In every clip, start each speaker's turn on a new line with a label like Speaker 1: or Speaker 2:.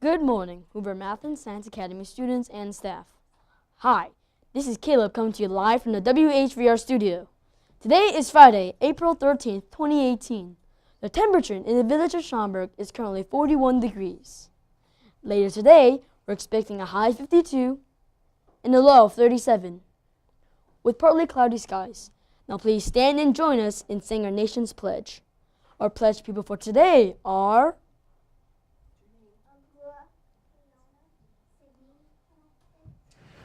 Speaker 1: Good morning, Hoover Math and Science Academy students and staff. Hi, this is Caleb coming to you live from the WHVR studio. Today is Friday, April 13th, 2018. The temperature in the village of Schaumburg is currently 41 degrees. Later today, we're expecting a high of 52 and a low of 37, with partly cloudy skies. Now please stand and join us in saying our nation's pledge. Our pledge people for today are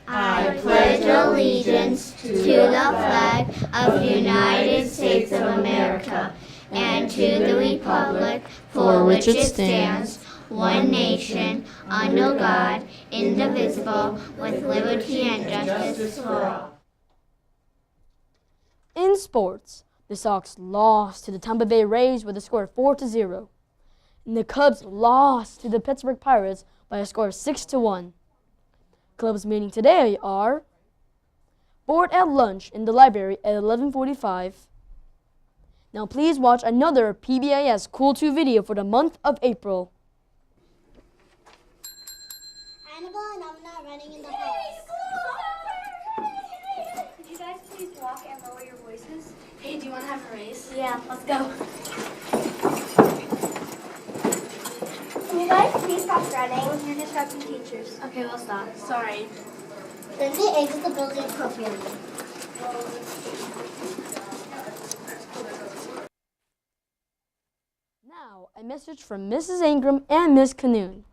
Speaker 2: I pledge allegiance to the flag of the United States of America and to the republic for which it stands, one nation, under God, indivisible, with liberty and justice for all.
Speaker 1: In sports, the Sox lost to the Tampa Bay Rays with a score of 4-0. And the Cubs lost to the Pittsburgh Pirates by a score of 6-1. Clubs meeting today are board at lunch in the library at 11:45. Now please watch another PBIS Cool 2 video for the month of April.
Speaker 3: Annabelle and I'm not running in the house.
Speaker 4: Could you guys please walk and lower your voices?
Speaker 3: Hey, do you want to have a race?
Speaker 4: Yeah, let's go.
Speaker 3: Can you guys please stop running?
Speaker 4: You're disrupting teachers.
Speaker 3: Okay, we'll stop. Sorry. Lindsay exit the building appropriately.
Speaker 1: Now, a message from Mrs. Ingram and Miss Canoon.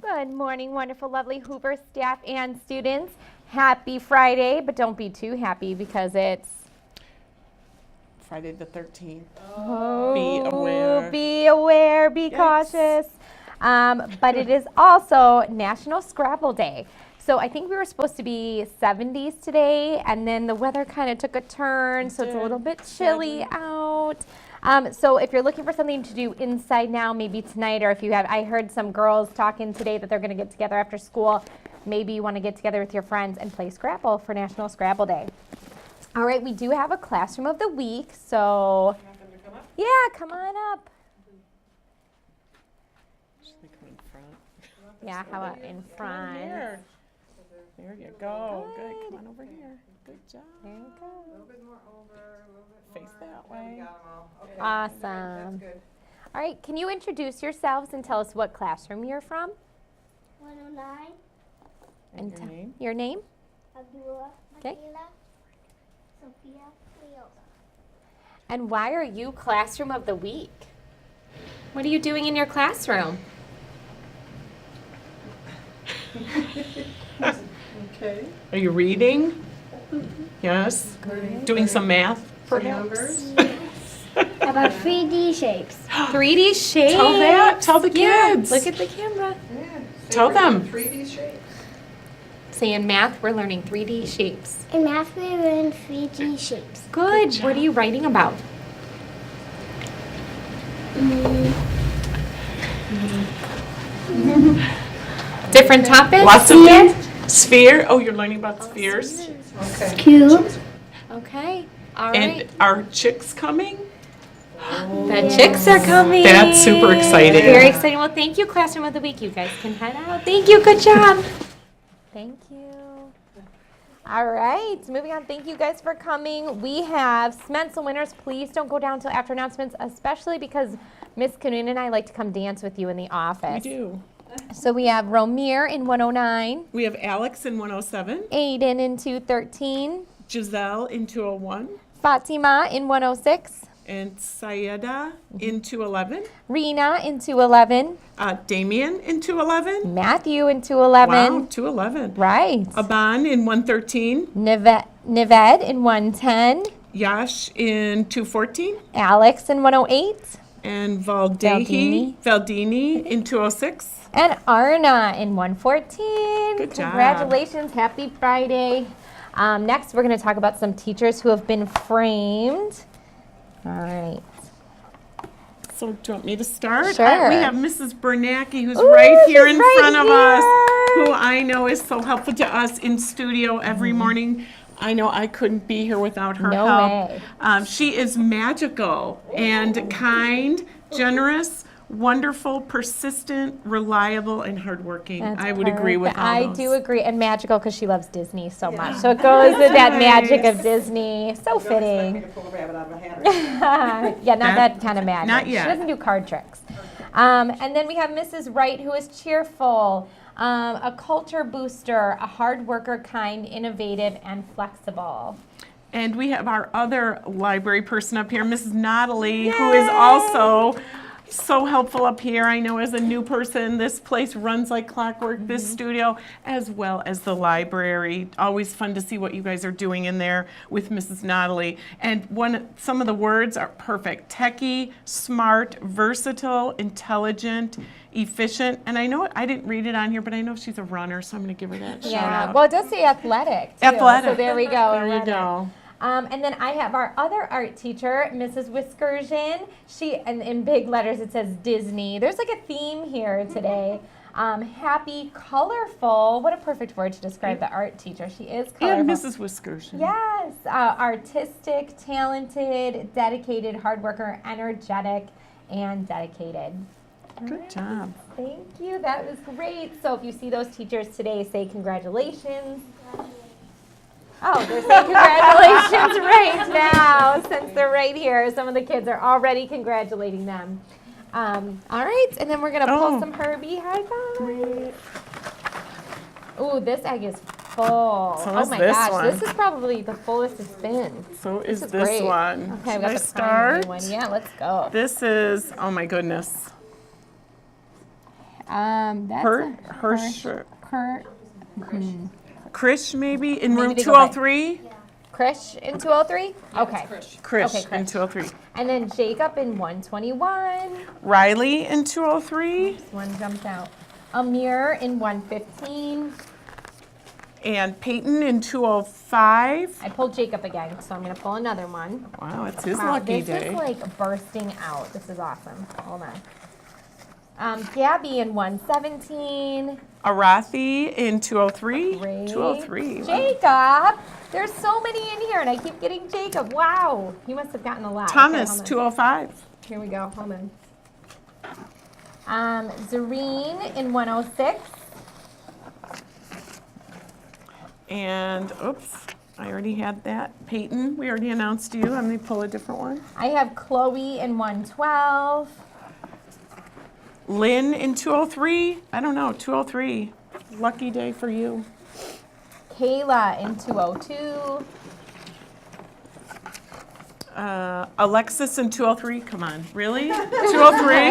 Speaker 5: Good morning, wonderful, lovely Hoover staff and students. Happy Friday, but don't be too happy because it's
Speaker 6: Friday the 13th.
Speaker 5: oh,
Speaker 6: Be aware.
Speaker 5: be
Speaker 6: Yikes.
Speaker 5: cautious. But it is also National Scrabble Day. So I think we were supposed to be 70s today, and then the weather kind of took a turn, so it's a little bit chilly out. So if you're looking for something to do inside now, maybe tonight, or if you have, I heard some girls talking today that they're going to get together after school. Maybe you want to get together with your friends and play Scrabble for National Scrabble Day. All right, we do have a classroom of the week, so yeah, come on up.
Speaker 6: Should we come in front?
Speaker 5: Yeah, how about in front?
Speaker 6: Here. There you go. Good. Come on over here. Good job.
Speaker 5: There you go.
Speaker 6: Face that way.
Speaker 5: Awesome. All right, can you introduce yourselves and tell us what classroom you're from?
Speaker 3: 109,
Speaker 6: And your name?
Speaker 5: Your name?
Speaker 3: Abdullah,
Speaker 5: Okay.
Speaker 3: Michaela, Sophia, Leola.
Speaker 5: And why are you classroom of the week? What are you doing in your classroom?
Speaker 6: Okay. Are you reading? Yes. Doing some math, perhaps?
Speaker 3: About 3D shapes.
Speaker 5: 3D shapes.
Speaker 6: Tell that. Tell the
Speaker 5: Yeah,
Speaker 6: kids.
Speaker 5: look at the camera.
Speaker 6: Tell them.
Speaker 7: 3D shapes.
Speaker 5: Say in math, we're learning 3D shapes.
Speaker 3: In math, we learn 3D shapes.
Speaker 5: Good. What are you writing about? Different topics?
Speaker 6: Lots of things. Sphere. Oh, you're learning about spheres.
Speaker 7: Okay.
Speaker 3: Cube.
Speaker 5: Okay. All right.
Speaker 6: And are chicks coming?
Speaker 5: The chicks are coming.
Speaker 6: That's super exciting.
Speaker 5: Very exciting. Well, thank you, Classroom of the Week. You guys can head out. Thank you. Good job. Thank you. All right. Moving on. Thank you guys for coming. We have Smenzel winners. Please don't go down until after announcements, especially because Miss Canoon and I like to come dance with you in the office.
Speaker 6: We do.
Speaker 5: So we have Romir in 109,
Speaker 6: We have Alex in 107,
Speaker 5: Aiden in 213,
Speaker 6: Giselle in 201,
Speaker 5: Fatima in 106,
Speaker 6: and Sayeda in 211,
Speaker 5: Rena in 211,
Speaker 6: Damien in 211.
Speaker 5: Matthew in 211.
Speaker 6: Wow, 211.
Speaker 5: Right.
Speaker 6: Aban in 113,
Speaker 5: Nived in 110,
Speaker 6: Yash in 214,
Speaker 5: Alex in 108,
Speaker 6: and Valdini in 206.
Speaker 5: and Arna in 114.
Speaker 6: Good job.
Speaker 5: Congratulations. Happy Friday. Next, we're going to talk about some teachers who have been framed. All right.
Speaker 6: So do you want me to start?
Speaker 5: Sure.
Speaker 6: We have Mrs. Bernacki, who's right here in
Speaker 5: right
Speaker 6: front of us,
Speaker 5: here.
Speaker 6: who I know is so helpful to us in studio every morning. I know I couldn't be here without her
Speaker 5: No
Speaker 6: help.
Speaker 5: way.
Speaker 6: She is magical and kind, generous, wonderful, persistent, reliable, and hardworking.
Speaker 5: That's
Speaker 6: I would agree with
Speaker 5: perfect.
Speaker 6: all
Speaker 5: I
Speaker 6: those.
Speaker 5: do agree, and magical because she loves Disney so much. So it goes with that magic of Disney. So fitting. Yeah, not that kind of magic.
Speaker 6: Not yet.
Speaker 5: She doesn't do card tricks. And then we have Mrs. Wright, who is cheerful, a culture booster, a hard worker, kind, innovative, and flexible.
Speaker 6: And we have our other library person up here, Mrs. Notley, who is also so helpful up here. I know as a new person, this place runs like clockwork, this studio, as well as the library. Always fun to see what you guys are doing in there with Mrs. Notley. And some of the words are perfect. Techie, smart, versatile, intelligent, efficient. And I know, I didn't read it on here, but I know she's a runner, so I'm going to give her that shout out.
Speaker 5: Well, it does say athletic, too.
Speaker 6: Athletic.
Speaker 5: So there we go.
Speaker 6: There you go.
Speaker 5: And then I have our other art teacher, Mrs. Whiskersion. And in big letters it says Disney. There's like a theme here today. Happy, colorful. What a perfect word to describe the art teacher. She is colorful.
Speaker 6: And Mrs. Whiskersion.
Speaker 5: Yes, artistic, talented, dedicated, hard worker, energetic, and dedicated.
Speaker 6: Good job.
Speaker 5: Thank you. That was great. So if you see those teachers today, say congratulations. Oh, they're saying congratulations right now since they're right here. Some of the kids are already congratulating them. All right, and then we're going to pull some Herbie high five. Ooh, this egg is full.
Speaker 6: So
Speaker 5: oh
Speaker 6: is
Speaker 5: my
Speaker 6: this
Speaker 5: gosh,
Speaker 6: one.
Speaker 5: this is probably the fullest it's been.
Speaker 6: So is
Speaker 5: is
Speaker 6: this
Speaker 5: great.
Speaker 6: one.
Speaker 5: Okay, I've
Speaker 6: Should I
Speaker 5: got the primary
Speaker 6: start?
Speaker 5: one. Yeah, let's go.
Speaker 6: This is, oh my goodness.
Speaker 5: That's
Speaker 6: Krish maybe in
Speaker 5: Maybe
Speaker 6: room
Speaker 5: they go by-
Speaker 6: 203?
Speaker 5: Krish in 203? Okay.
Speaker 6: Krish
Speaker 5: Okay,
Speaker 6: in
Speaker 5: Krish.
Speaker 6: 203.
Speaker 5: And then Jacob in 121.
Speaker 6: Riley in 203.
Speaker 5: This one jumped out. Amir in 115.
Speaker 6: And Peyton in 205.
Speaker 5: I pulled Jacob again, so I'm going to pull another one.
Speaker 6: Wow, it's his
Speaker 5: Wow,
Speaker 6: lucky
Speaker 5: this
Speaker 6: day.
Speaker 5: is like bursting out. This is awesome. Hold on. Gabby in 117.
Speaker 6: Arathi in 203.
Speaker 5: Great.
Speaker 6: 203.
Speaker 5: Jacob. There's so many in here, and I keep getting Jacob. Wow. He must have gotten a lot.
Speaker 6: Thomas,
Speaker 5: Okay, hold on.
Speaker 6: 205.
Speaker 5: Here we go. Hold on. Zareen in 106.
Speaker 6: And, oops, I already had that. Peyton, we already announced you. I'm going to pull a different one.
Speaker 5: I have Chloe in 112.
Speaker 6: Lynn in 203. I don't know, 203. Lucky day for you.
Speaker 5: Kayla in 202.
Speaker 6: Alexis in 203. Come on, really? 203.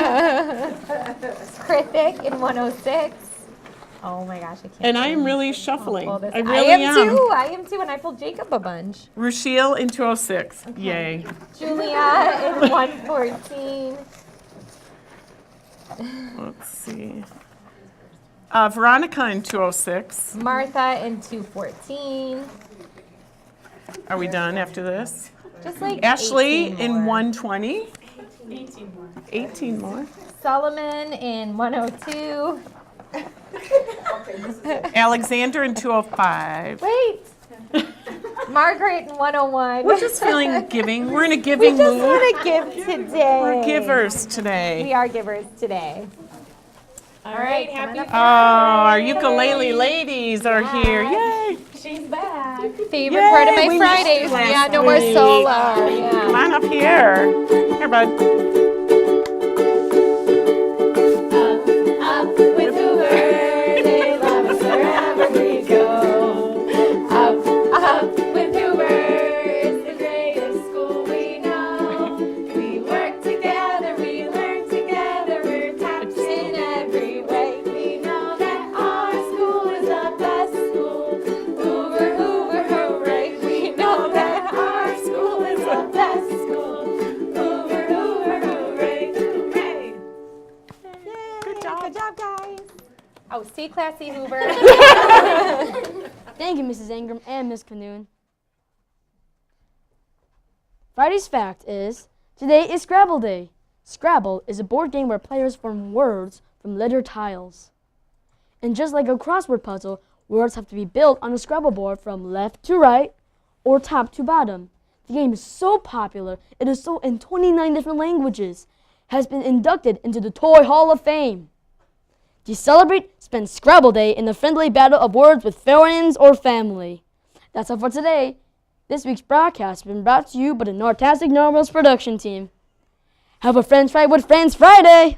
Speaker 5: Krithik in 106. Oh my gosh, I can't.
Speaker 6: And I am
Speaker 5: believe
Speaker 6: really
Speaker 5: I'll
Speaker 6: shuffling.
Speaker 5: pull this.
Speaker 6: I really am.
Speaker 5: Too. I am too, and I pulled Jacob a bunch.
Speaker 6: Rushil in 206. Yay.
Speaker 5: Julia in 114.
Speaker 6: Let's see. Veronica in 206.
Speaker 5: Martha in 214.
Speaker 6: Are we done after this?
Speaker 5: Just like
Speaker 6: Ashley
Speaker 5: 18
Speaker 6: in
Speaker 5: more.
Speaker 6: 120. 18 more. 18 more.
Speaker 5: Solomon in 102.
Speaker 6: Alexander in 205.
Speaker 5: Wait. Margaret in 101.
Speaker 6: We're just feeling giving. We're in a
Speaker 5: We
Speaker 6: giving
Speaker 5: just
Speaker 6: mood.
Speaker 5: want to give today.
Speaker 6: We're givers today.
Speaker 5: We are givers today. All right, happy
Speaker 6: Oh, our ukulele ladies are here. Yay.
Speaker 5: She's back. Favorite
Speaker 6: Yay,
Speaker 5: part of my
Speaker 6: we missed
Speaker 5: Fridays.
Speaker 6: you last
Speaker 5: Yeah, no more
Speaker 6: week.
Speaker 5: solo.
Speaker 6: Come
Speaker 5: Yeah.
Speaker 6: on up here. Here, bud.
Speaker 2: Up with Hoover, they love us wherever we go. Up with Hoover, it's the greatest school we know. We work together, we learn together, we're tapped in every way. We know that our school is the best school. Hoover, Hoover, hooray. We know that our school is the best school. Hoover, Hoover, hooray, hooray.
Speaker 5: Good job, guys. Oh, stay classy, Hoover.
Speaker 1: Thank Thank you, Mrs. Ingram and Miss Canoon. Friday's fact is, today is Scrabble Day. Scrabble is a board game where players form words from letter tiles. And just like a crossword puzzle, words have to be built on a Scrabble board from left to right or top to bottom. The game is so popular, it is sold in 29 different languages, has been inducted into the Toy Hall of Fame. To celebrate, spend Scrabble Day in a friendly battle of words with friends or family. That's all for today. This week's broadcast has been brought to you by the Nortastic Norwell's production team. Have a Friends Friday with Friends Friday!